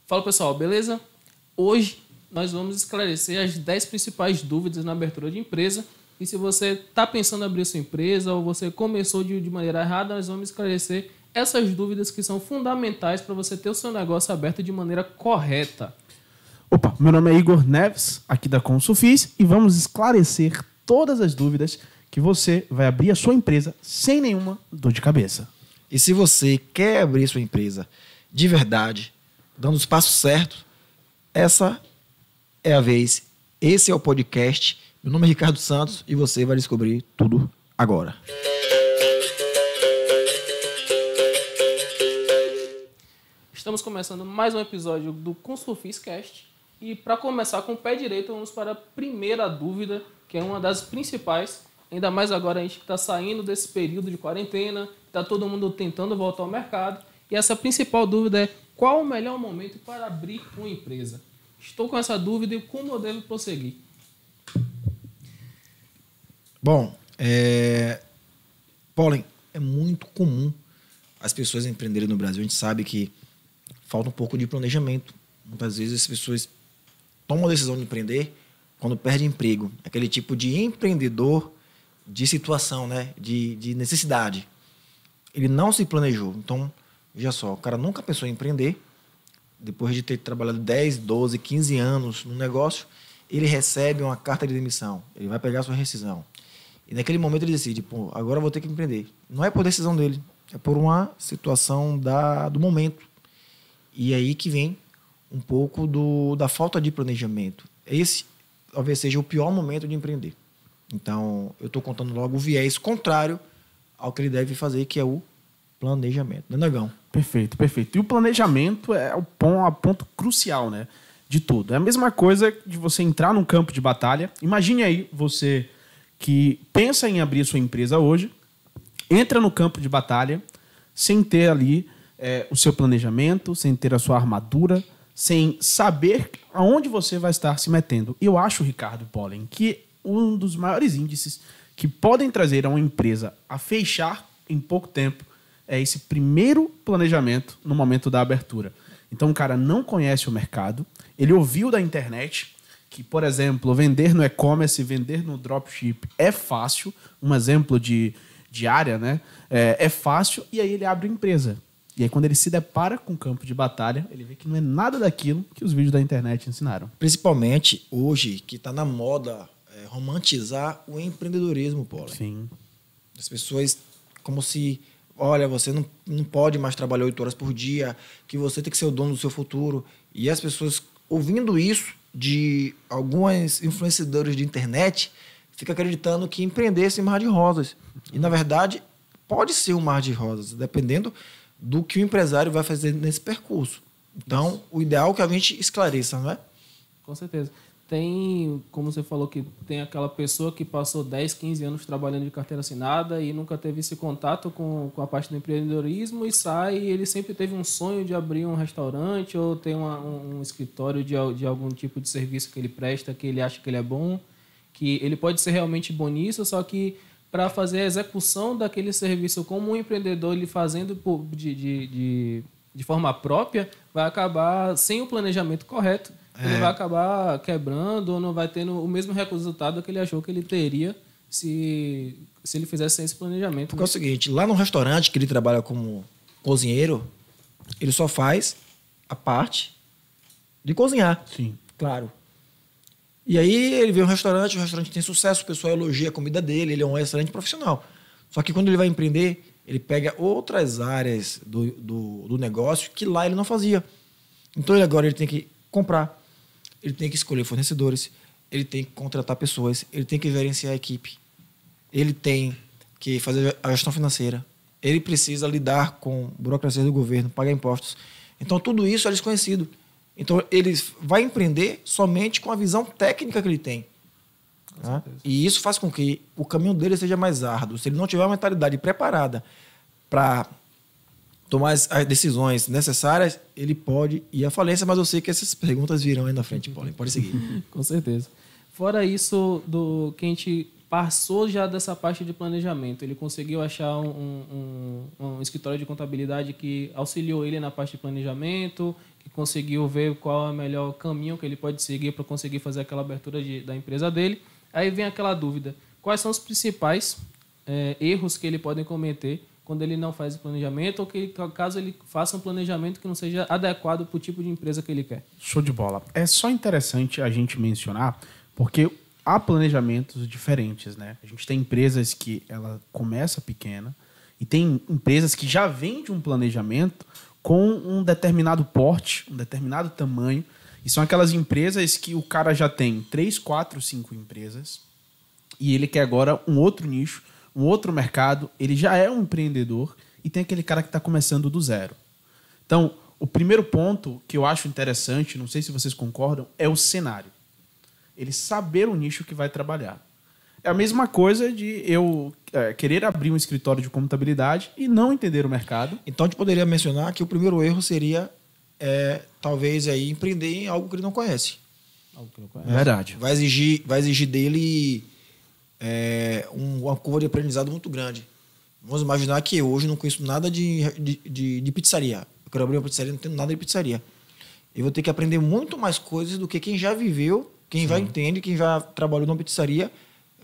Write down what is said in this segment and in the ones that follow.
Fala pessoal, beleza? Hoje nós vamos esclarecer as 10 principais dúvidas na abertura de empresa. E se você está pensando em abrir sua empresa ou você começou de maneira errada, nós vamos esclarecer essas dúvidas que são fundamentais para você ter o seu negócio aberto de maneira correta. Opa, meu nome é Igor Neves, aqui da Consufis, e vamos esclarecer todas as dúvidas que você vai abrir a sua empresa sem nenhuma dor de cabeça. E se você quer abrir sua empresa de verdade, dando os passos certos, essa é a vez. Esse é o podcast. Meu nome é Ricardo Santos e você vai descobrir tudo agora. Estamos começando mais um episódio do Consufis Cast. E para começar com o pé direito, vamos para a primeira dúvida, que é uma das principais. Ainda mais agora a gente está saindo desse período de quarentena, está todo mundo tentando voltar ao mercado. E essa principal dúvida é: qual o melhor momento para abrir uma empresa? Estou com essa dúvida e como eu devo prosseguir? Bom, Paulo, é muito comum as pessoas empreenderem no Brasil. A gente sabe que falta um pouco de planejamento. Muitas vezes as pessoas tomam a decisão de empreender quando perdem emprego. Aquele tipo de empreendedor de situação, né? de necessidade. Ele não se planejou. Então, veja só, o cara nunca pensou em empreender. Depois de ter trabalhado 10, 12, 15 anos no negócio, ele recebe uma carta de demissão. Ele vai pegar a sua rescisão. E naquele momento ele decide, pô, agora eu vou ter que empreender. Não é por decisão dele, é por uma situação do momento. E aí que vem um pouco da falta de planejamento. Esse talvez seja o pior momento de empreender. Então, eu estou contando logo o viés contrário ao que ele deve fazer, que é o planejamento. Né, Negão? Perfeito, perfeito. E o planejamento é o ponto crucial, né, de tudo. É a mesma coisa de você entrar num campo de batalha. Imagine aí você que pensa em abrir sua empresa hoje, entra no campo de batalha sem ter ali o seu planejamento, sem ter a sua armadura, sem saber aonde você vai estar se metendo. E eu acho, Ricardo Pollen, que um dos maiores índices que podem trazer a uma empresa a fechar em pouco tempo é esse primeiro planejamento no momento da abertura. Então o cara não conhece o mercado, ele ouviu da internet que, por exemplo, vender no e-commerce, vender no dropship é fácil, um exemplo de área, né? É fácil, e aí ele abre a empresa. E aí quando ele se depara com o campo de batalha, ele vê que não é nada daquilo que os vídeos da internet ensinaram. Principalmente hoje, que está na moda romantizar o empreendedorismo, Paulo. Sim. As pessoas como se... Olha, você não pode mais trabalhar 8 horas por dia, que você tem que ser o dono do seu futuro. E as pessoas, ouvindo isso de alguns influenciadores de internet, ficam acreditando que empreender é esse mar de rosas. E, na verdade, pode ser um mar de rosas, dependendo do que o empresário vai fazer nesse percurso. Então, o ideal é que a gente esclareça, não é? Com certeza. Tem, como você falou, que tem aquela pessoa que passou 10, 15 anos trabalhando de carteira assinada e nunca teve esse contato com a parte do empreendedorismo e sai, e ele sempre teve um sonho de abrir um restaurante ou ter um escritório de algum tipo de serviço que ele presta, que ele acha que ele é bom, que ele pode ser realmente bom nisso, só que para fazer a execução daquele serviço como um empreendedor, ele fazendo de forma própria, vai acabar sem o planejamento correto. Ele vai acabar quebrando ou não vai tendo o mesmo resultado que ele achou que ele teria se ele fizesse sem esse planejamento. Porque é o seguinte, lá no restaurante que ele trabalha como cozinheiro, ele só faz a parte de cozinhar. Sim. Claro. E aí ele vê um restaurante, o restaurante tem sucesso, o pessoal elogia a comida dele, ele é um excelente profissional. Só que quando ele vai empreender, ele pega outras áreas do negócio que lá ele não fazia. Então ele tem que comprar, ele tem que escolher fornecedores, ele tem que contratar pessoas, ele tem que gerenciar a equipe, ele tem que fazer a gestão financeira, ele precisa lidar com burocracia do governo, pagar impostos. Então, tudo isso é desconhecido. Então, ele vai empreender somente com a visão técnica que ele tem. Tá? E isso faz com que o caminho dele seja mais árduo. Se ele não tiver uma mentalidade preparada para tomar as decisões necessárias, ele pode ir à falência, mas eu sei que essas perguntas virão aí na frente, Paulo. Pode seguir. Com certeza. Fora isso, que a gente passou já dessa parte de planejamento, ele conseguiu achar um escritório de contabilidade que auxiliou ele na parte de planejamento, que conseguiu ver qual é o melhor caminho que ele pode seguir para conseguir fazer aquela abertura da empresa dele. Aí vem aquela dúvida, quais são os principais erros que ele pode cometer quando ele não faz o planejamento ou que caso ele faça um planejamento que não seja adequado para o tipo de empresa que ele quer. Show de bola. É só interessante a gente mencionar, porque há planejamentos diferentes, né? A gente tem empresas que ela começa pequena e tem empresas que já vêm de um planejamento com um determinado porte, um determinado tamanho, e são aquelas empresas que o cara já tem 3, 4, 5 empresas e ele quer agora um outro nicho, um outro mercado, ele já é um empreendedor e tem aquele cara que está começando do zero. Então, o primeiro ponto que eu acho interessante, não sei se vocês concordam, é o cenário. Ele saber o nicho que vai trabalhar. É a mesma coisa de eu querer abrir um escritório de contabilidade e não entender o mercado. Então, a gente poderia mencionar que o primeiro erro seria, talvez, aí, empreender em algo que ele não conhece. Algo que não conhece. Verdade. Vai exigir dele uma curva de aprendizado muito grande. Vamos imaginar que eu hoje não conheço nada de pizzaria. Eu quero abrir uma pizzaria, não tenho nada de pizzaria. Eu vou ter que aprender muito mais coisas do que quem já viveu, quem já entende, quem já trabalhou numa pizzaria,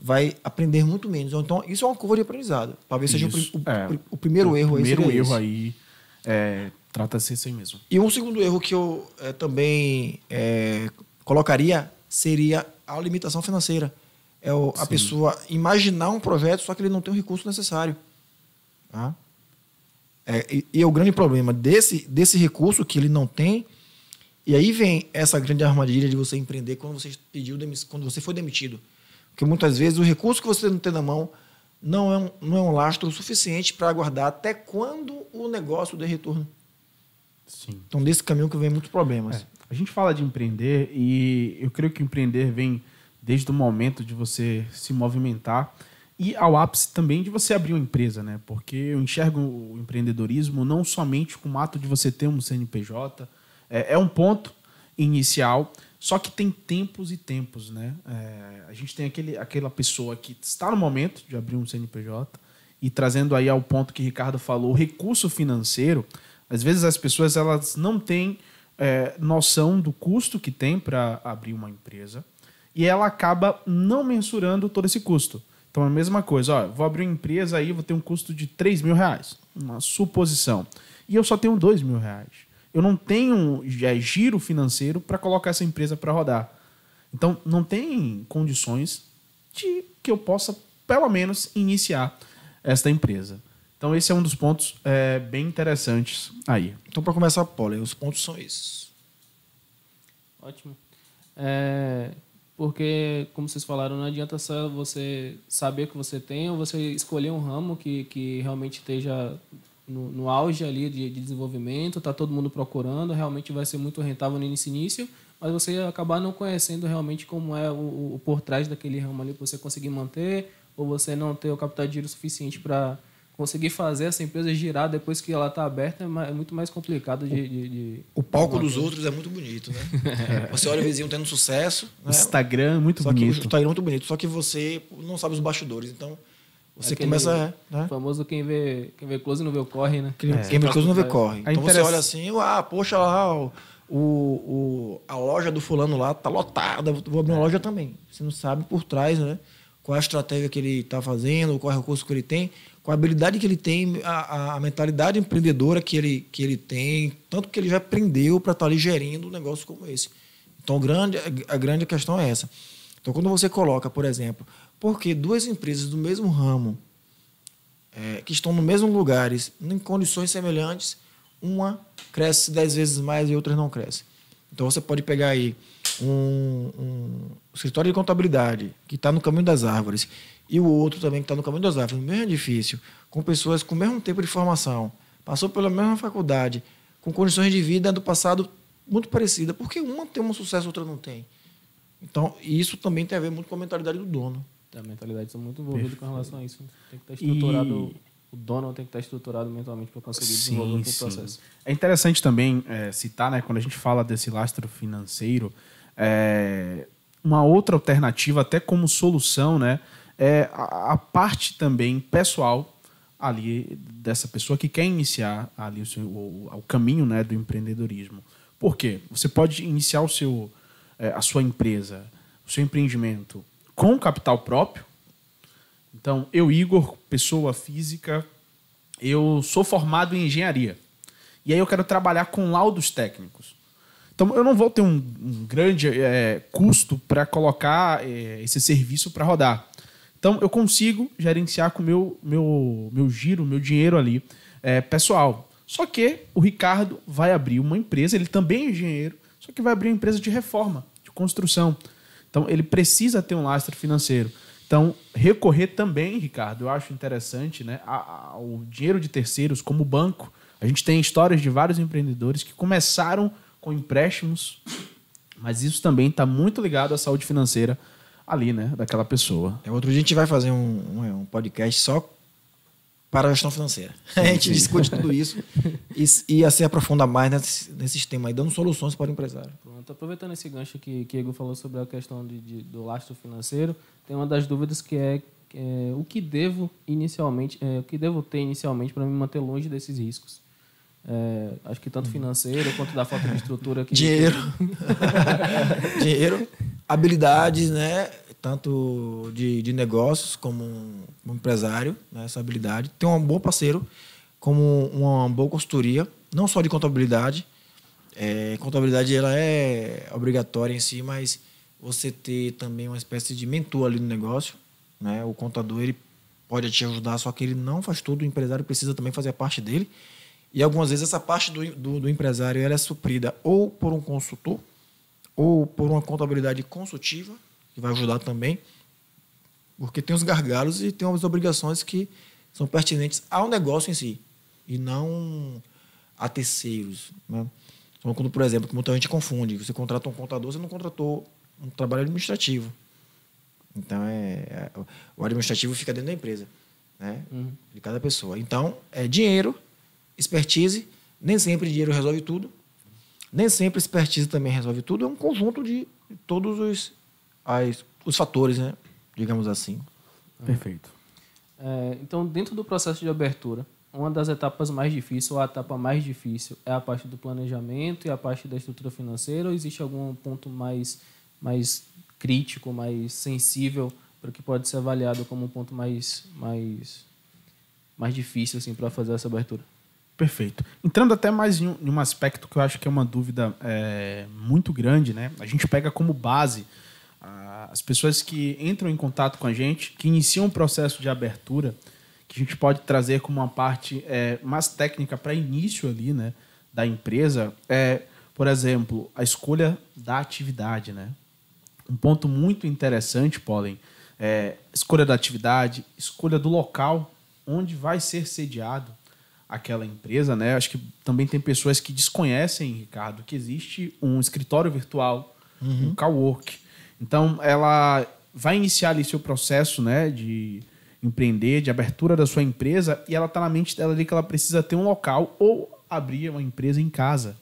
vai aprender muito menos. Então, isso é uma curva de aprendizado. Talvez seja o primeiro erro. O primeiro erro aí trata-se assim mesmo. E um segundo erro que eu também colocaria seria a limitação financeira. A pessoa imaginar um projeto, só que ele não tem o recurso necessário. Tá? E o grande problema desse recurso que ele não tem, e aí vem essa grande armadilha de você empreender quando você foi demitido. Porque muitas vezes o recurso que você não tem na mão não é um lastro suficiente para aguardar até quando o negócio dê retorno. Sim. Então, desse caminho que vem muitos problemas. A gente fala de empreender e eu creio que empreender vem desde o momento de você se movimentar e ao ápice também de você abrir uma empresa, né? Porque eu enxergo o empreendedorismo não somente com o ato de você ter um CNPJ, é um ponto inicial, só que tem tempos e tempos, né? A gente tem aquela pessoa que está no momento de abrir um CNPJ e trazendo aí ao ponto que o Ricardo falou, o recurso financeiro, às vezes as pessoas elas não têm noção do custo que tem para abrir uma empresa e ela acaba não mensurando todo esse custo. Então é a mesma coisa, vou abrir uma empresa aí, vou ter um custo de R$3.000, uma suposição, e eu só tenho R$2.000. Eu não tenho giro financeiro para colocar essa empresa para rodar. Então, não tem condições de que eu possa, pelo menos, iniciar esta empresa. Então, esse é um dos pontos bem interessantes aí. Então, para começar, Paulo, os pontos são esses. Ótimo. Porque, como vocês falaram, não adianta só você saber que você tem ou você escolher um ramo que realmente esteja no auge ali de desenvolvimento, está todo mundo procurando, realmente vai ser muito rentável nesse início, mas você acabar não conhecendo realmente como é o por trás daquele ramo ali, para você conseguir manter, ou você não ter o capital de giro suficiente para conseguir fazer essa empresa girar depois que ela está aberta, é muito mais complicado O palco dos outros é muito bonito, né? Você olha o vizinho tendo sucesso. O Instagram é muito bonito. bonito. O Instagram é muito bonito, só que você não sabe os bastidores, então você começa... O famoso quem vê close não vê o corre, né? Quem vê close não vê corre. Então você olha assim, poxa lá, a loja do fulano lá tá lotada, vou abrir uma loja também. Você não sabe por trás, né? Qual a estratégia que ele está fazendo, qual é o recurso que ele tem, qual a habilidade que ele tem, a mentalidade empreendedora que ele tem, tanto que ele já aprendeu para estar ali gerindo um negócio como esse. Então, a grande questão é essa. Então, quando você coloca, por exemplo, porque duas empresas do mesmo ramo, que estão no mesmo lugares, em condições semelhantes, uma cresce 10 vezes mais e outra não cresce. Então, você pode pegar aí um escritório de contabilidade que está no caminho das árvores e o outro também que está no caminho das árvores, no mesmo edifício, com pessoas com o mesmo tempo de formação, passou pela mesma faculdade, com condições de vida do passado muito parecidas. Porque uma tem um sucesso, outra não tem. Então, isso também tem a ver muito com a mentalidade do dono. A mentalidade está muito envolvida com relação a isso. Tem que estar estruturado, o dono tem que estar estruturado mentalmente para conseguir desenvolver o processo. É interessante também citar, né, quando a gente fala desse lastro financeiro, uma outra alternativa, até como solução, né, é a parte também pessoal ali dessa pessoa que quer iniciar ali o caminho, né, do empreendedorismo. Por quê? Você pode iniciar a sua empresa, o seu empreendimento com capital próprio. Então, eu, Igor, pessoa física, eu sou formado em engenharia. E aí eu quero trabalhar com laudos técnicos. Então, eu não vou ter um grande custo para colocar esse serviço para rodar. Então, eu consigo gerenciar com o meu giro, meu dinheiro ali pessoal. Só que o Ricardo vai abrir uma empresa, ele também é engenheiro, só que vai abrir uma empresa de reforma, de construção. Então, ele precisa ter um lastro financeiro. Então, recorrer também, Ricardo, eu acho interessante, né, ao dinheiro de terceiros, como o banco. A gente tem histórias de vários empreendedores que começaram com empréstimos, mas isso também está muito ligado à saúde financeira ali, né, daquela pessoa. Outro dia a gente vai fazer um podcast só para a gestão financeira. A gente discute tudo isso e assim aprofunda mais nesses temas aí, dando soluções para o empresário. Pronto, aproveitando esse gancho que Igor falou sobre a questão do lastro financeiro, tem uma das dúvidas que é o que devo ter inicialmente para me manter longe desses riscos. Acho que tanto financeiro quanto da falta de estrutura que dinheiro, habilidades, né? Tanto de negócios como um empresário, né? Essa habilidade. Ter um bom parceiro, como uma boa consultoria, não só de contabilidade. Contabilidade ela é obrigatória em si, mas você ter também uma espécie de mentor ali no negócio, né? O contador ele pode te ajudar, só que ele não faz tudo. O empresário precisa também fazer a parte dele. E algumas vezes essa parte do empresário ela é suprida ou por um consultor ou por uma contabilidade consultiva, que vai ajudar também, porque tem os gargalos e tem as obrigações que são pertinentes ao negócio em si e não a terceiros, né? Então, quando, por exemplo, que muita gente confunde, você contrata um contador, você não contratou um trabalho administrativo. Então, o administrativo fica dentro da empresa, né? De cada pessoa. Então, dinheiro, expertise, nem sempre dinheiro resolve tudo, nem sempre expertise também resolve tudo, é um conjunto de todos os fatores, né? Digamos assim. Perfeito. Então, dentro do processo de abertura, uma das etapas mais difíceis, ou a etapa mais difícil, é a parte do planejamento e a parte da estrutura financeira, ou existe algum ponto mais crítico, mais sensível, para que pode ser avaliado como um ponto mais difícil assim, para fazer essa abertura? Perfeito. Entrando até mais em um aspecto que eu acho que é uma dúvida muito grande, né? A gente pega como base as pessoas que entram em contato com a gente, que iniciam um processo de abertura, que a gente pode trazer como uma parte mais técnica para início ali, né, da empresa, por exemplo, a escolha da atividade, né? Um ponto muito interessante, Pólen, escolha da atividade, escolha do local onde vai ser sediado aquela empresa, né? Acho que também tem pessoas que desconhecem, Ricardo, que existe um escritório virtual, um cowork. Então, ela vai iniciar ali seu processo, né, de empreender, de abertura da sua empresa, e ela está na mente dela ali que ela precisa ter um local ou abrir uma empresa em casa.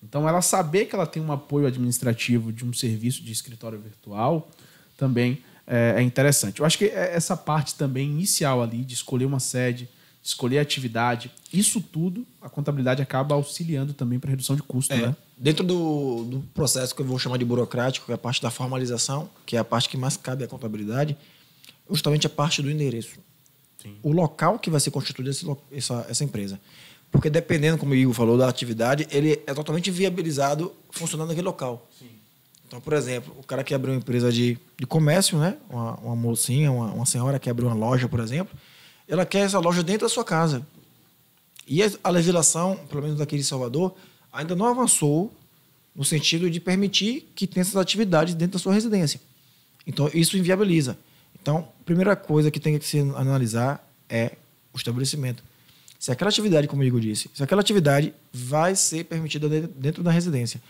Então, ela saber que ela tem um apoio administrativo de um serviço de escritório virtual também é interessante. Eu acho que essa parte também inicial ali, de escolher uma sede, de escolher a atividade, isso tudo, a contabilidade acaba auxiliando também para redução de custo, né? Dentro do processo que eu vou chamar de burocrático, que é a parte da formalização, que é a parte que mais cabe à contabilidade, justamente a parte do endereço. Sim. O local que vai ser constituído essa empresa. Porque dependendo, como o Igor falou, da atividade, ele é totalmente viabilizado funcionando naquele local. Sim. Então, por exemplo, o cara que abriu uma empresa de comércio, né? Uma mocinha, uma senhora que abriu uma loja, por exemplo, ela quer essa loja dentro da sua casa. E a legislação, pelo menos daqui de Salvador, ainda não avançou no sentido de permitir que tenha essas atividades dentro da sua residência. Então, isso inviabiliza. Então, a primeira coisa que tem que se analisar é o estabelecimento. Se aquela atividade, como o Igor disse, se aquela atividade vai ser permitida dentro da residência.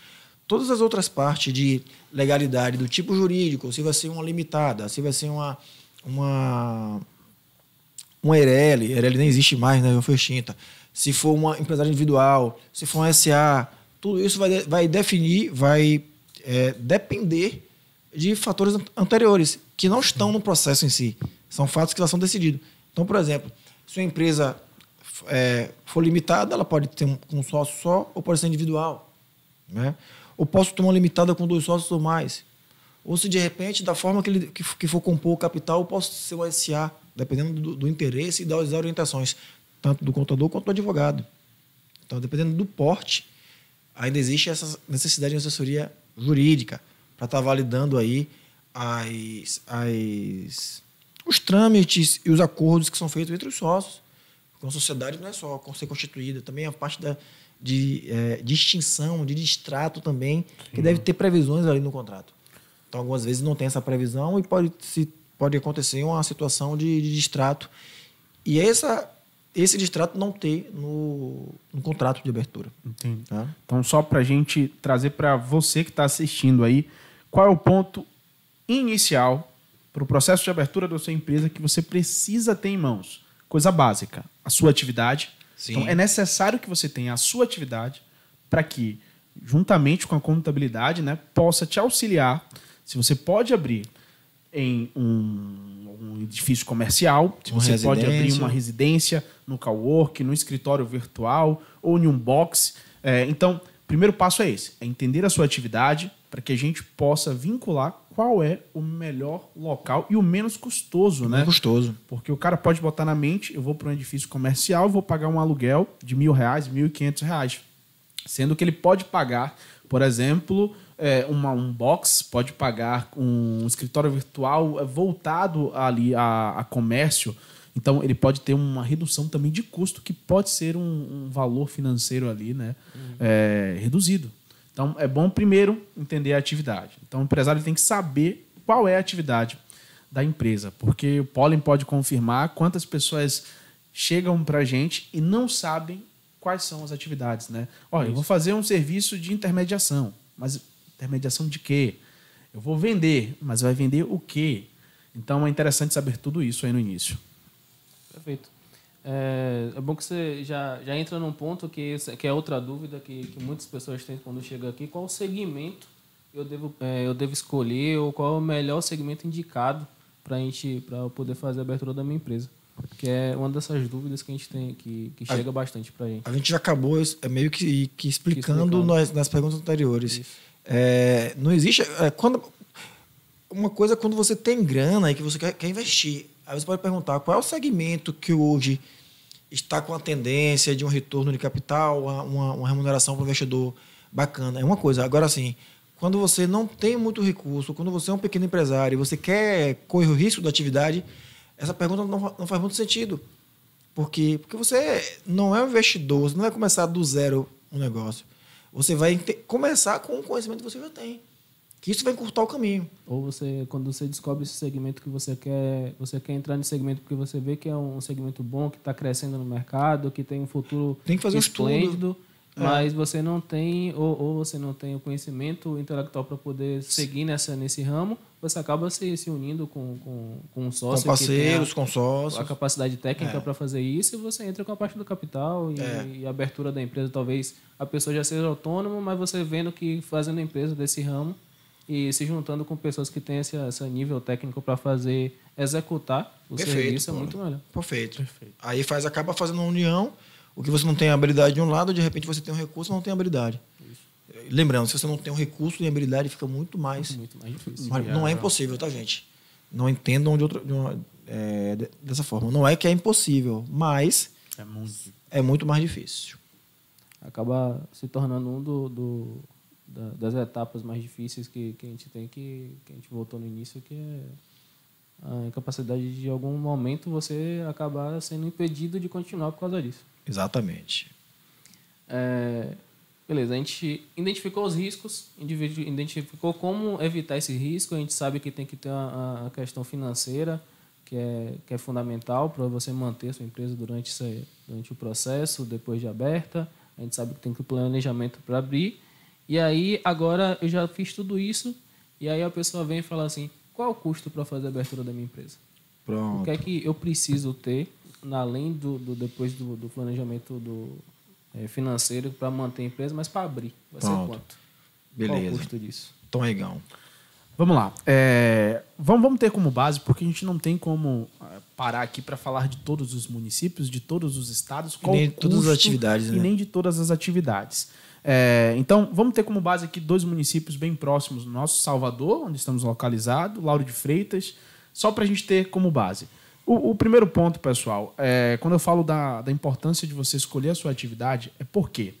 Todas as outras partes de legalidade do tipo jurídico, se vai ser uma limitada, se vai ser uma ERL nem existe mais, né? Foi extinta. Se for uma empresária individual, se for uma SA, tudo isso vai depender de fatores anteriores, que não estão no processo em si. São fatos que já são decididos. Então, por exemplo, se uma empresa for limitada, ela pode ter um sócio só ou pode ser individual. né? Ou posso ter uma limitada com 2 sócios ou mais. Ou se, de repente, da forma que for compor o capital, eu posso ser um SA, dependendo do interesse e das orientações, tanto do contador quanto do advogado. Então, dependendo do porte, ainda existe essa necessidade de assessoria jurídica para estar validando aí os trâmites e os acordos que são feitos entre os sócios. Com a sociedade não é só ser constituída, também a parte de extinção, de distrato também, que deve ter previsões ali no contrato. Então, algumas vezes não tem essa previsão e pode acontecer uma situação de distrato. E esse distrato não ter no contrato de abertura. Entendi. Tá? Então, só para a gente trazer para você que está assistindo aí, qual é o ponto inicial para o processo de abertura da sua empresa que você precisa ter em mãos? Coisa básica, a sua atividade. Sim. Então, é necessário que você tenha a sua atividade para que, juntamente com a contabilidade, né, possa te auxiliar. Se você pode abrir em um edifício comercial, se você pode abrir uma residência, no cowork, no escritório virtual ou em um box. Então, o primeiro passo é esse, é entender a sua atividade para que a gente possa vincular qual é o melhor local e o menos custoso, né? Menos custoso. Porque o cara pode botar na mente, eu vou para um edifício comercial, vou pagar um aluguel de R$1.000, R$1.500. Sendo que ele pode pagar, por exemplo, um box, pode pagar um escritório virtual voltado ali a comércio. Então, ele pode ter uma redução também de custo, que pode ser um valor financeiro ali, né, reduzido. Então, é bom primeiro entender a atividade. Então, o empresário tem que saber qual é a atividade da empresa, porque o Pólen pode confirmar quantas pessoas chegam para a gente e não sabem quais são as atividades, né? Olha, eu vou fazer um serviço de intermediação, mas intermediação de quê? Eu vou vender, mas vai vender o quê? Então, é interessante saber tudo isso aí no início. Perfeito. É bom que você já entra num ponto que é outra dúvida que muitas pessoas têm quando chegam aqui. Qual segmento eu devo escolher ou qual é o melhor segmento indicado para eu poder fazer a abertura da minha empresa? Que é uma dessas dúvidas que a gente tem, que chega bastante para a gente. A gente já acabou meio que explicando nas perguntas anteriores. Não existe... uma coisa é quando você tem grana e que você quer investir. Aí você pode perguntar qual é o segmento que hoje está com a tendência de um retorno de capital, uma remuneração para o investidor bacana. É uma coisa. Agora, assim, quando você não tem muito recurso, quando você é um pequeno empresário e você quer correr o risco da atividade, essa pergunta não faz muito sentido. Porque você não é um investidor, você não vai começar do zero um negócio. Você vai começar com o conhecimento que você já tem. Que isso vai encurtar o caminho. Ou quando você descobre esse segmento que você quer entrar nesse segmento porque você vê que é um segmento bom, que está crescendo no mercado, que tem um futuro tem que fazer esplêndido, mas você não tem, ou você não tem o conhecimento intelectual para poder seguir nesse ramo, você acaba se unindo com um sócio. Com parceiros, que com sócios. A capacidade técnica para fazer isso, e você entra com a parte do capital e a abertura da empresa. Talvez a pessoa já seja autônoma, mas você vendo que fazendo a empresa desse ramo, e se juntando com pessoas que têm esse nível técnico para executar o serviço, é muito melhor. Perfeito. Aí acaba fazendo uma união, o que você não tem habilidade de um lado, de repente você tem um recurso, não tem habilidade. Isso. Lembrando, se você não tem um recurso e habilidade, fica muito mais difícil. Mas não é impossível, tá, gente? Não entendam dessa forma. Não é que é impossível, mas é muito mais difícil. Acaba se tornando das etapas mais difíceis que a gente tem, que a gente voltou no início, que é a incapacidade de, em algum momento, você acabar sendo impedido de continuar por causa disso. Exatamente. Beleza, a gente identificou os riscos, identificou como evitar esse risco, a gente sabe que tem que ter a questão financeira, que é fundamental para você manter a sua empresa durante o processo, depois de aberta. A gente sabe que tem que ter planejamento para abrir. E aí, agora, eu já fiz tudo isso, e aí a pessoa vem e fala assim, qual é o custo para fazer a abertura da minha empresa? Pronto. O que é que eu preciso ter, além depois do planejamento financeiro para manter a empresa, mas para abrir? Vai ser quanto? Beleza. Qual o custo disso? Tom Regão. Vamos lá. Vamos ter como base, porque a gente não tem como parar aqui para falar de todos os municípios, de todos os estados, qual nem todas as atividades, e nem de todas as atividades. Então, vamos ter como base aqui 2 municípios bem próximos do nosso, Salvador, onde estamos localizados, Lauro de Freitas, só para a gente ter como base. O primeiro ponto, pessoal, quando eu falo da importância de você escolher a sua atividade, é porque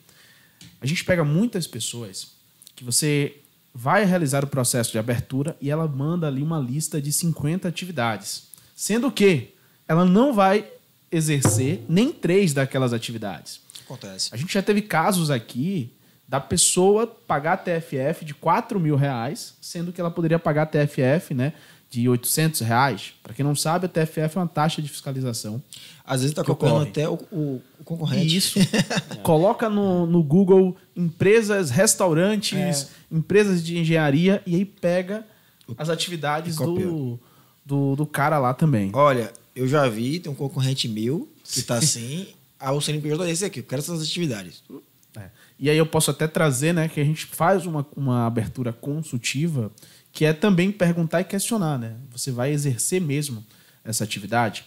a gente pega muitas pessoas que você vai realizar o processo de abertura e ela manda ali uma lista de 50 atividades, sendo que ela não vai exercer nem 3 daquelas atividades. Acontece. A gente já teve casos aqui da pessoa pagar a TFF de R$4.000, sendo que ela poderia pagar a TFF, né, de R$800. Para quem não sabe, a TFF é uma taxa de fiscalização. Às vezes está calculando até o concorrente. Isso. Coloca no Google empresas, restaurantes, empresas de engenharia e aí pega as atividades do cara lá também. Olha, eu já vi, tem um concorrente meu que está assim, o CNPJ é esse aqui, eu quero essas atividades. E aí eu posso até trazer, né, que a gente faz uma abertura consultiva, que é também perguntar e questionar, né? Você vai exercer mesmo essa atividade?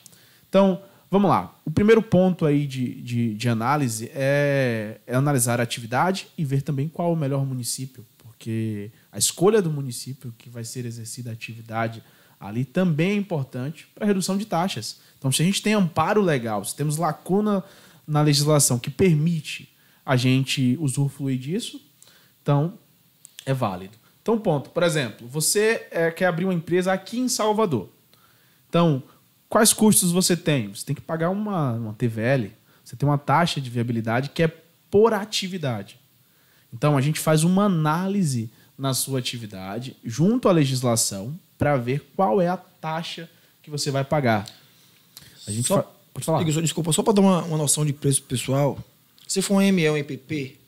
Então, vamos lá. O primeiro ponto aí de análise é analisar a atividade e ver também qual o melhor município, porque a escolha do município que vai ser exercida a atividade ali também é importante para a redução de taxas. Então, se a gente tem amparo legal, se temos lacuna na legislação que permite a gente usufruir disso, então é válido. Então, ponto. Por exemplo, você quer abrir uma empresa aqui em Salvador. Então, quais custos você tem? Você tem que pagar uma TVL, você tem uma taxa de viabilidade que é por atividade. Então, a gente faz uma análise na sua atividade, junto à legislação, para ver qual é a taxa que você vai pagar. A gente pode falar. Desculpa, só para dar uma noção de preço pessoal, se for um ML, um EPP,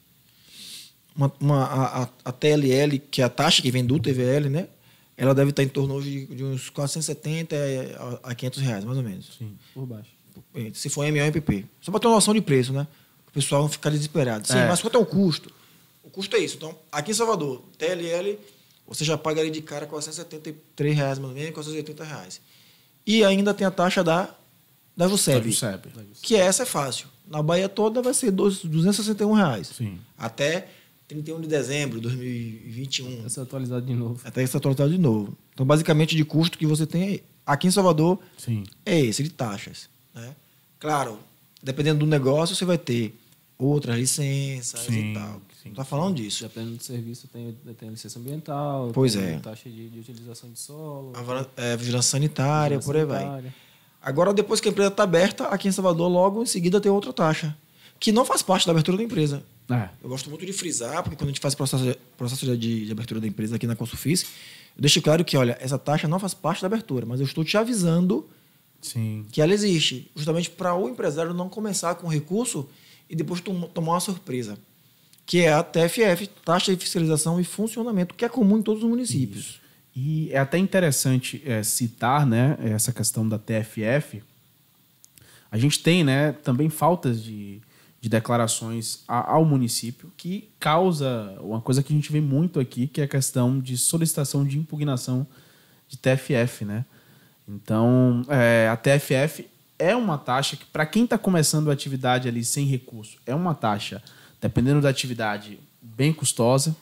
a TLL, que é a taxa que vem do TVL, né? Ela deve estar em torno de uns 470 a R$500, mais ou menos. Sim, por baixo. Se for ML ou EPP. Só para ter uma noção de preço, né? O pessoal não ficar desesperado. Sim, mas quanto é o custo? O custo é isso. Então, aqui em Salvador, TLL, você já paga ali de cara R$473, mais ou menos, R$480. E ainda tem a taxa da JUSEB. Que essa é fácil. Na Bahia toda vai ser R$261. Sim. Até 31 de dezembro de 2021. Vai ser atualizado de novo. Até ser atualizado de novo. Então, basicamente, de custo que você tem aqui em Salvador é esse, de taxas. Né? Claro, dependendo do negócio, você vai ter outras licenças e tal. Não está falando disso. Dependendo do serviço, tem licença ambiental, tem taxa de utilização de solo. Vigilância sanitária, por aí vai. Agora, depois que a empresa está aberta, aqui em Salvador, logo em seguida tem outra taxa, que não faz parte da abertura da empresa. Eu gosto muito de frisar, porque quando a gente faz processo de abertura da empresa aqui na Consufis, eu deixo claro que, olha, essa taxa não faz parte da abertura, mas eu estou te avisando que ela existe, justamente para o empresário não começar com recurso e depois tomar uma surpresa, que é a TFF, Taxa de Fiscalização e Funcionamento, que é comum em todos os municípios. Isso. E é até interessante citar, né, essa questão da TFF. A gente tem, né, também faltas de declarações ao município, que causa uma coisa que a gente vê muito aqui, que é a questão de solicitação de impugnação de TFF, né? Então, a TFF é uma taxa que, para quem está começando a atividade ali sem recurso, é uma taxa, dependendo da atividade, bem custosa.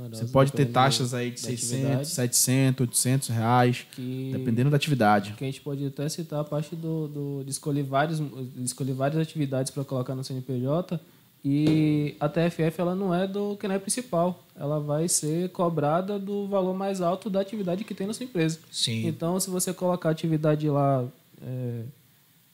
Você pode ter taxas aí de 600, 700, 800 reais, dependendo da atividade. Que a gente pode até citar a parte de escolher várias atividades para colocar no CNPJ, e a TFF ela não é do que não é principal. Ela vai ser cobrada do valor mais alto da atividade que tem na sua empresa. Sim. Então, se você colocar a atividade lá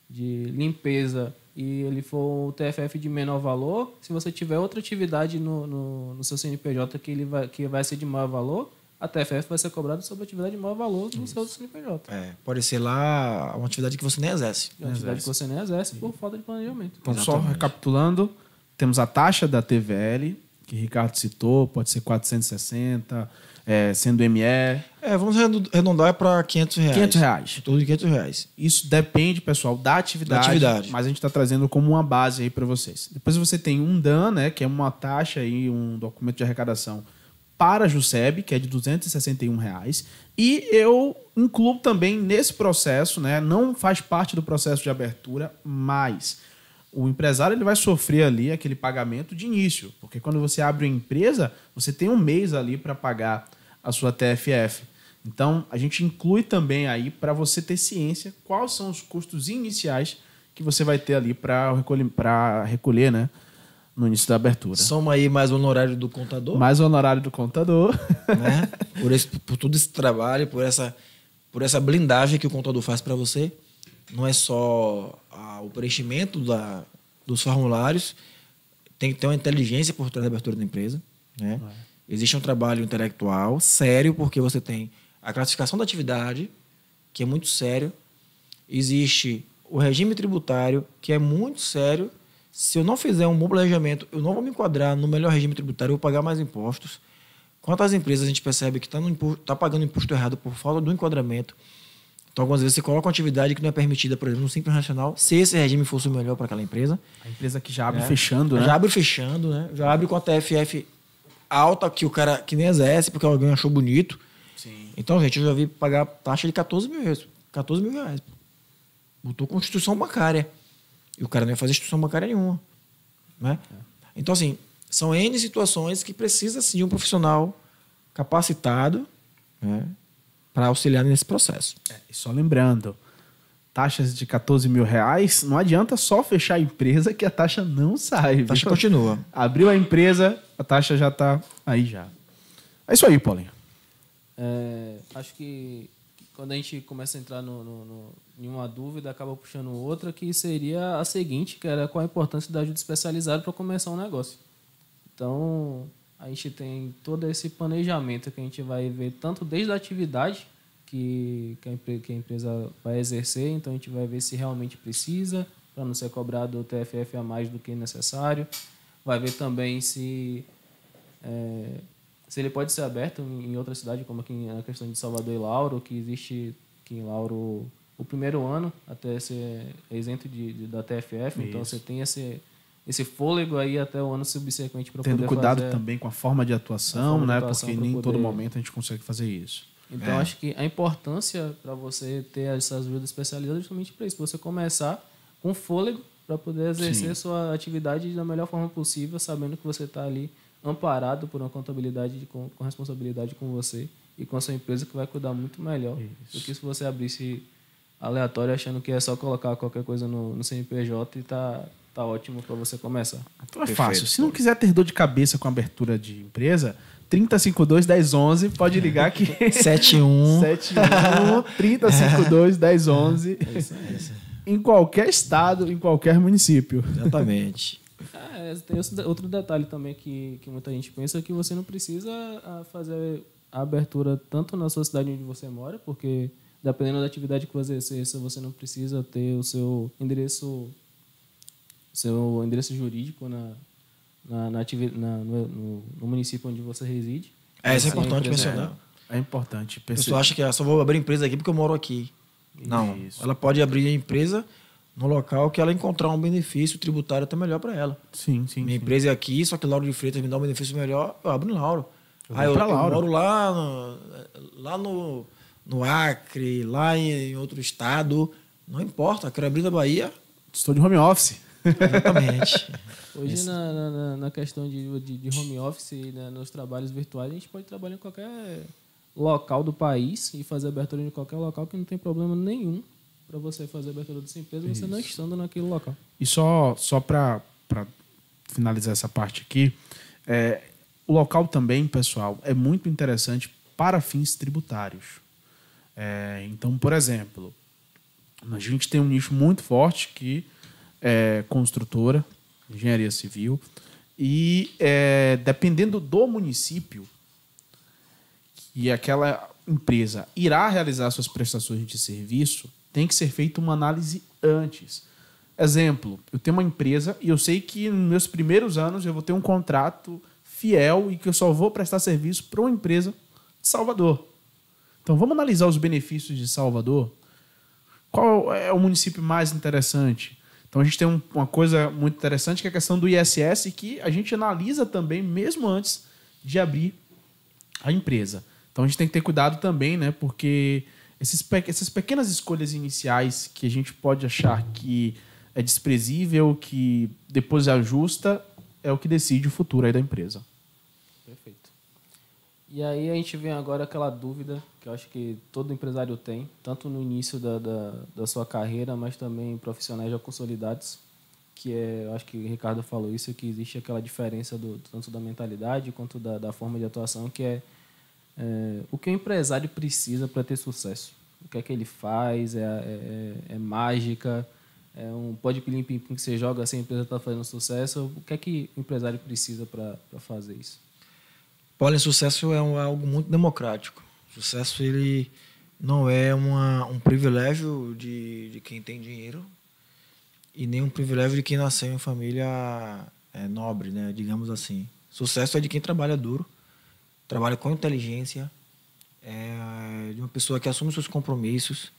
de limpeza e ele for o TFF de menor valor, se você tiver outra atividade no seu CNPJ que vai ser de maior valor, a TFF vai ser cobrada sobre a atividade de maior valor no seu CNPJ. Pode ser lá uma atividade que você nem exerce. Uma atividade que você nem exerce por falta de planejamento. Então, só recapitulando, temos a taxa da TVL, que o Ricardo citou, pode ser 460, sendo ME. Vamos arredondar para R$500. R$500. Tudo de R$500. Isso depende, pessoal, da atividade. Mas a gente está trazendo como uma base aí para vocês. Depois você tem um DAN, né, que é uma taxa aí, um documento de arrecadação para a Jusceeb, que é de R$ 261 reais. E eu incluo também nesse processo, né, não faz parte do processo de abertura, mas o empresário ele vai sofrer ali aquele pagamento de início, porque quando você abre uma empresa, você tem um mês ali para pagar a sua TFF. Então, a gente inclui também aí para você ter ciência quais são os custos iniciais que você vai ter ali para recolher, né, no início da abertura. Soma aí mais o honorário do contador. Mais o honorário do contador. Né? Por todo esse trabalho, por essa blindagem que o contador faz para você. Não é só o preenchimento dos formulários, tem que ter uma inteligência por trás da abertura da empresa. Né? Existe um trabalho intelectual sério, porque você tem a classificação da atividade, que é muito sério. Existe o regime tributário, que é muito sério. Se eu não fizer um bom planejamento, eu não vou me enquadrar no melhor regime tributário, eu vou pagar mais impostos. Quantas empresas a gente percebe que está pagando imposto errado por falta do enquadramento. Então, algumas vezes você coloca uma atividade que não é permitida, por exemplo, no Simples Nacional, se esse regime fosse o melhor para aquela empresa. A empresa que já abre fechando, né? Já abre fechando, né? Já abre com a TFF alta que o cara que nem exerce, porque alguém achou bonito. Sim. Então, gente, eu já vi pagar taxa de 14 mil reais. Botou constituição bancária. E o cara não ia fazer instituição bancária nenhuma. Né? Então, assim, são N situações que precisa sim, de um profissional capacitado, né, para auxiliar nesse processo. E só lembrando, taxas de 14 mil reais, não adianta só fechar a empresa que a taxa não sai. A taxa continua. Abriu a empresa, a taxa já está aí já. É isso aí, Paulinho. Acho que quando a gente começa a entrar em uma dúvida, acaba puxando outra, que seria a seguinte, que era qual a importância da ajuda especializada para começar um negócio. Então, a gente tem todo esse planejamento que a gente vai ver tanto desde a atividade que a empresa vai exercer, então a gente vai ver se realmente precisa, para não ser cobrado o TFF a mais do que necessário. Vai ver também se ele pode ser aberto em outra cidade, como aqui na questão de Salvador e Lauro, que existe aqui em Lauro o primeiro ano até ser isento da TFF. Isso. Então você tem esse fôlego aí até o ano subsequente para poder fazer. Tendo cuidado também com a forma de atuação, né? Porque nem em todo momento a gente consegue fazer isso. Então acho que a importância para você ter essas ajudas especializadas é justamente para isso, para você começar com fôlego para poder exercer sua atividade da melhor forma possível, sabendo que você está ali amparado por uma contabilidade com responsabilidade com você e com a sua empresa, que vai cuidar muito melhor do que se você abrisse aleatório achando que é só colocar qualquer coisa no CNPJ e tá ótimo para você começar. Então é fácil. Se não quiser ter dor de cabeça com a abertura de empresa, 3052-1011, pode ligar que 71 3052-1011 em qualquer estado, em qualquer município. Exatamente. Tem outro detalhe também que muita gente pensa, que você não precisa fazer a abertura tanto na sua cidade onde você mora, porque dependendo da atividade que você exerça, você não precisa ter o seu endereço jurídico no município onde você reside. Isso é importante mencionar. É importante. A pessoa acha que só vou abrir empresa aqui porque eu moro aqui. Não. Ela pode abrir a empresa no local que ela encontrar um benefício tributário até melhor para ela. Sim. Minha empresa é aqui, só que Lauro de Freitas me dá um benefício melhor, eu abro em Lauro. Eu moro lá no Acre, lá em outro estado. Não importa, eu quero abrir na Bahia. Estou de home office. Exatamente. Hoje, na questão de home office, né, nos trabalhos virtuais, a gente pode trabalhar em qualquer local do país e fazer abertura em qualquer local, que não tem problema nenhum para você fazer abertura dessa empresa, você não estando naquele local. E só para finalizar essa parte aqui, o local também, pessoal, é muito interessante para fins tributários. Então, por exemplo, a gente tem um nicho muito forte que é construtora, engenharia civil, e dependendo do município que aquela empresa irá realizar suas prestações de serviço, tem que ser feita uma análise antes. Exemplo, eu tenho uma empresa e eu sei que nos meus primeiros anos eu vou ter um contrato fiel e que eu só vou prestar serviço para uma empresa de Salvador. Então, vamos analisar os benefícios de Salvador? Qual é o município mais interessante? Então, a gente tem uma coisa muito interessante, que é a questão do ISS, que a gente analisa também, mesmo antes de abrir a empresa. Então a gente tem que ter cuidado também, né? Porque essas pequenas escolhas iniciais que a gente pode achar que é desprezível, que depois ajusta, é o que decide o futuro aí da empresa. Perfeito. E aí a gente vem agora aquela dúvida que eu acho que todo empresário tem, tanto no início da sua carreira, mas também profissionais já consolidados, que é, eu acho que o Ricardo falou isso, que existe aquela diferença tanto da mentalidade quanto da forma de atuação, que é o que o empresário precisa para ter sucesso. O que é que ele faz? É mágica? É um pode pilim-pim-pim que você joga assim, a empresa está fazendo sucesso? O que é que o empresário precisa para fazer isso? Olha, sucesso é algo muito democrático. Sucesso ele não é um privilégio de quem tem dinheiro e nem um privilégio de quem nasceu em família nobre, né? Digamos assim. Sucesso é de quem trabalha duro, trabalha com inteligência, de uma pessoa que assume seus compromissos,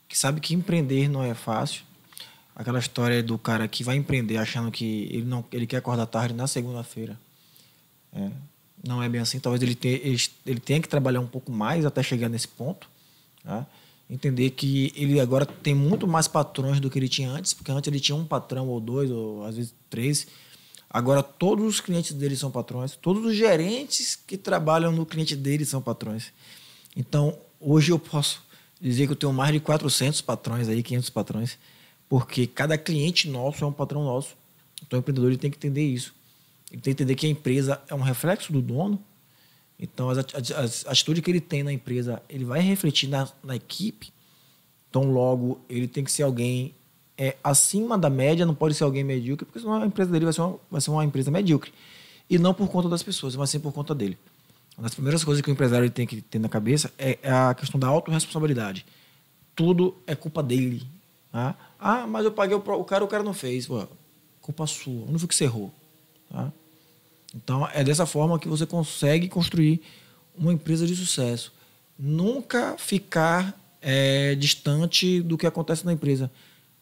que sabe que empreender não é fácil. Aquela história do cara que vai empreender achando que ele quer acordar tarde na segunda-feira. Não é bem assim. Talvez ele tenha que trabalhar um pouco mais até chegar nesse ponto. Tá? Entender que ele agora tem muito mais patrões do que ele tinha antes, porque antes ele tinha um patrão ou dois, ou às vezes 3. Agora todos os clientes dele são patrões, todos os gerentes que trabalham no cliente dele são patrões. Então, hoje eu posso dizer que eu tenho mais de 400 patrões, 500 patrões, porque cada cliente nosso é um patrão nosso. Então, o empreendedor ele tem que entender isso. Ele tem que entender que a empresa é um reflexo do dono. Então, as atitudes que ele tem na empresa, ele vai refletir na equipe. Então, logo, ele tem que ser alguém acima da média, não pode ser alguém medíocre, porque senão a empresa dele vai ser uma empresa medíocre. E não por conta das pessoas, mas sim por conta dele. Uma das primeiras coisas que o empresário tem que ter na cabeça é a questão da autorresponsabilidade. Tudo é culpa dele. Tá? Mas eu paguei o cara não fez. Pô, culpa sua. Onde foi que você errou? Tá? Então, é dessa forma que você consegue construir uma empresa de sucesso. Nunca ficar distante do que acontece na empresa.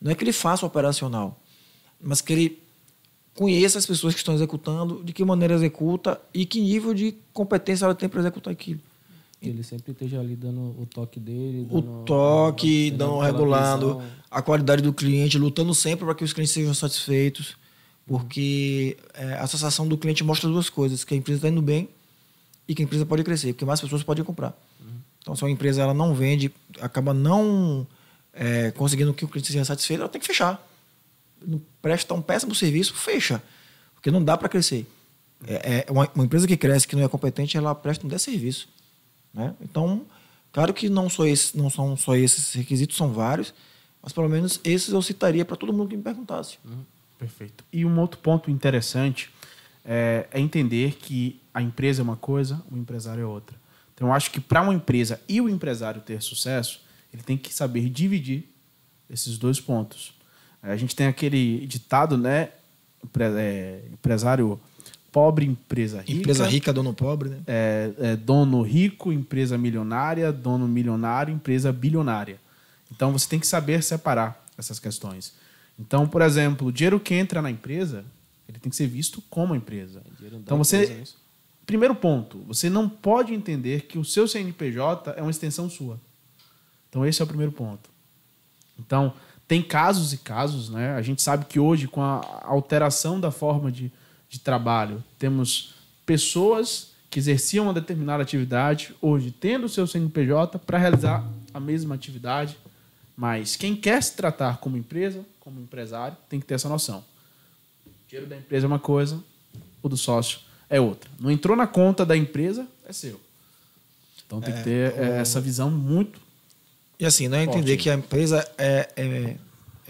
Não é que ele faça o operacional, mas que ele conheça as pessoas que estão executando, de que maneira executa e que nível de competência ela tem para executar aquilo. Ele sempre esteja ali dando o toque dele. Regulando a qualidade do cliente, lutando sempre para que os clientes sejam satisfeitos. Porque a sensação do cliente mostra duas coisas: que a empresa está indo bem e que a empresa pode crescer, porque mais pessoas podem comprar. Então, se a empresa ela não vende, acaba não conseguindo que o cliente seja satisfeito, ela tem que fechar. Não presta um péssimo serviço, fecha. Porque não dá para crescer. Uma empresa que cresce, que não é competente, ela presta um desserviço. Né? Então, claro que não são só esses requisitos, são vários, mas pelo menos esses eu citaria para todo mundo que me perguntasse. Perfeito. E um outro ponto interessante é entender que a empresa é uma coisa, o empresário é outra. Então, eu acho que para uma empresa e o empresário ter sucesso, ele tem que saber dividir esses dois pontos. A gente tem aquele ditado, né? Empresário pobre, empresa rica. Empresa rica, dono pobre, né? Dono rico, empresa milionária, dono milionário, empresa bilionária. Então, você tem que saber separar essas questões. Então, por exemplo, o dinheiro que entra na empresa, ele tem que ser visto como empresa. Então, primeiro ponto, você não pode entender que o seu CNPJ é uma extensão sua. Então, esse é o primeiro ponto. Então, tem casos e casos, né? A gente sabe que hoje, com a alteração da forma de trabalho, temos pessoas que exerciam uma determinada atividade, hoje tendo o seu CNPJ para realizar a mesma atividade. Mas quem quer se tratar como empresa, como empresário, tem que ter essa noção. O dinheiro da empresa é uma coisa, o do sócio é outra. Não entrou na conta da empresa, é seu. Então tem que ter essa visão muito. E assim, não é entender que a empresa é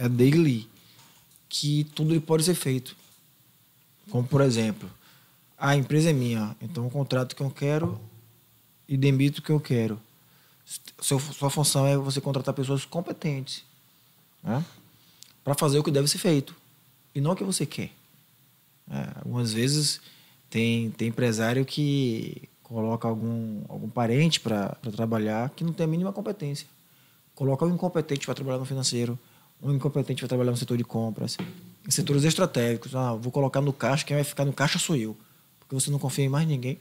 dele, que tudo pode ser feito. Como, por exemplo, a empresa é minha, então eu contrato o que eu quero e demito o que eu quero. Sua função é você contratar pessoas competentes, né, para fazer o que deve ser feito e não o que você quer. Algumas vezes tem empresário que coloca algum parente para trabalhar que não tem a mínima competência. Coloca um incompetente para trabalhar no financeiro, um incompetente para trabalhar no setor de compras, em setores estratégicos. Vou colocar no caixa, quem vai ficar no caixa sou eu, porque você não confia em mais ninguém.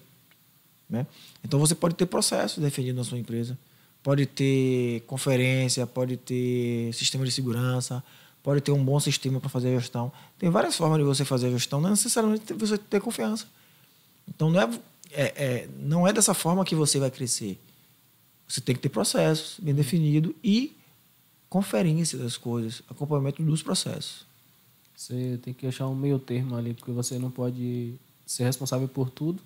né? Então, você pode ter processos definidos na sua empresa, pode ter conferência, pode ter sistema de segurança, pode ter um bom sistema para fazer a gestão. Tem várias formas de você fazer a gestão, não é necessariamente você ter confiança. Então, não é dessa forma que você vai crescer. Você tem que ter processos bem definidos e conferência das coisas, acompanhamento dos processos. Você tem que achar um meio termo ali, porque você não pode ser responsável por tudo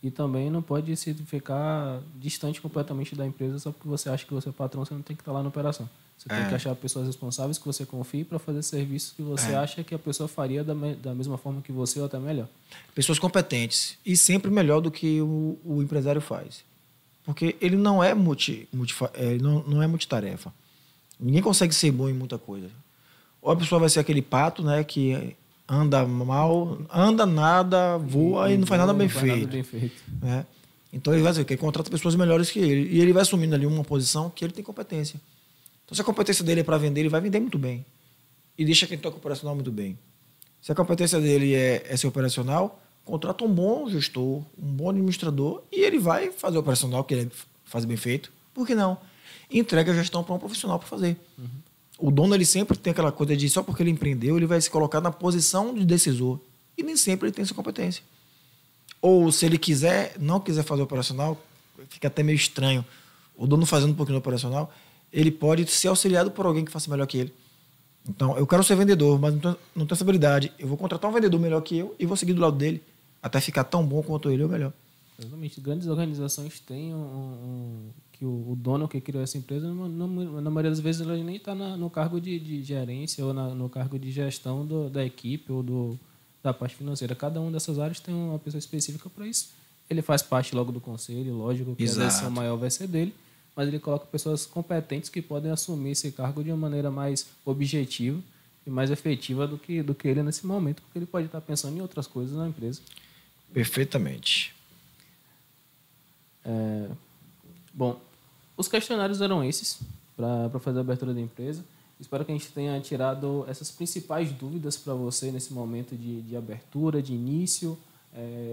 e também não pode ficar distante completamente da empresa só porque você acha que você é patrão, você não tem que estar lá na operação. Você tem que achar pessoas responsáveis que você confie para fazer serviços que você acha que a pessoa faria da mesma forma que você ou até melhor. Pessoas competentes e sempre melhor do que o empresário faz. Porque ele não é não é multitarefa. Ninguém consegue ser bom em muita coisa. Ou a pessoa vai ser aquele pato, né, que anda mal, anda nada, voa e não faz nada bem feito. Né? Então ele vai dizer que ele contrata pessoas melhores que ele. E ele vai assumindo ali uma posição que ele tem competência. Então, se a competência dele é para vender, ele vai vender muito bem. E deixa quem toca operacional muito bem. Se a competência dele é ser operacional, contrata um bom gestor, um bom administrador, e ele vai fazer o operacional, que ele faz bem feito. Por que não? E entrega a gestão para um profissional para fazer. O dono, ele sempre tem aquela coisa de só porque ele empreendeu, ele vai se colocar na posição de decisor. E nem sempre ele tem essa competência. Ou se ele não quiser fazer o operacional, fica até meio estranho. O dono fazendo um pouquinho do operacional, ele pode ser auxiliado por alguém que faça melhor que ele. Então, eu quero ser vendedor, mas não tenho essa habilidade. Eu vou contratar um vendedor melhor que eu e vou seguir do lado dele até ficar tão bom quanto ele ou melhor. Exatamente. Grandes organizações têm que o dono que criou essa empresa, na maioria das vezes, ele nem está no cargo de gerência ou no cargo de gestão da equipe ou da parte financeira. Cada uma dessas áreas tem uma pessoa específica para isso. Ele faz parte logo do conselho, lógico que a decisão maior vai ser dele, mas ele coloca pessoas competentes que podem assumir esse cargo de uma maneira mais objetiva e mais efetiva do que ele nesse momento, porque ele pode estar pensando em outras coisas na empresa. Perfeitamente. Bom, os questionários eram esses para fazer a abertura da empresa. Espero que a gente tenha tirado essas principais dúvidas para você nesse momento de abertura, de início,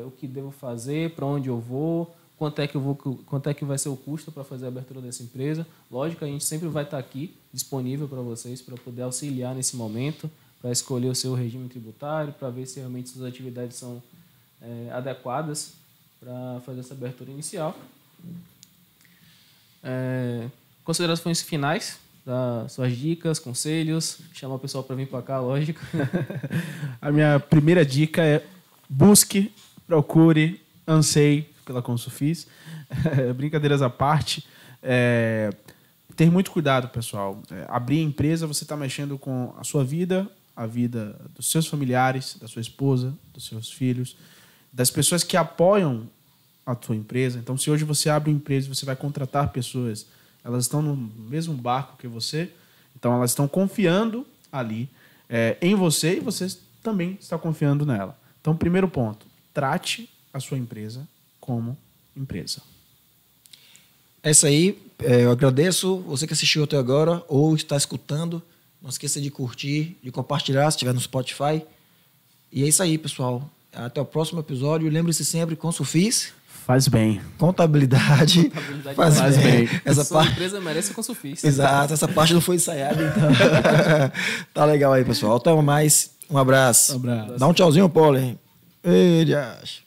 o que devo fazer, para onde eu vou, quanto é que vai ser o custo para fazer a abertura dessa empresa. Lógico, a gente sempre vai estar aqui disponível para vocês, para poder auxiliar nesse momento, para escolher o seu regime tributário, para ver se realmente suas atividades são adequadas para fazer essa abertura inicial. Considerações finais, suas dicas, conselhos, chamar o pessoal para vir para cá, lógico. A minha primeira dica é busque, procure, anseie pela Consufis. Brincadeiras à parte, ter muito cuidado, pessoal. Abrir empresa, você está mexendo com a sua vida, a vida dos seus familiares, da sua esposa, dos seus filhos, das pessoas que apoiam a tua empresa. Então, se hoje você abre uma empresa e você vai contratar pessoas, elas estão no mesmo barco que você, então elas estão confiando ali em você e você também está confiando nela. Então, primeiro ponto, trate a sua empresa como empresa. É isso aí. Eu agradeço você que assistiu até agora ou está escutando. Não esqueça de curtir, de compartilhar se estiver no Spotify. E é isso aí, pessoal. Até o próximo episódio. Lembre-se sempre, Consufis faz bem. Contabilidade faz bem. Essa empresa merece Consufis. Exato, essa parte não foi ensaiada, então. Tá legal aí, pessoal. Até mais. Um abraço. Um abraço. Dá um tchauzinho, Paulo. Ei, acho.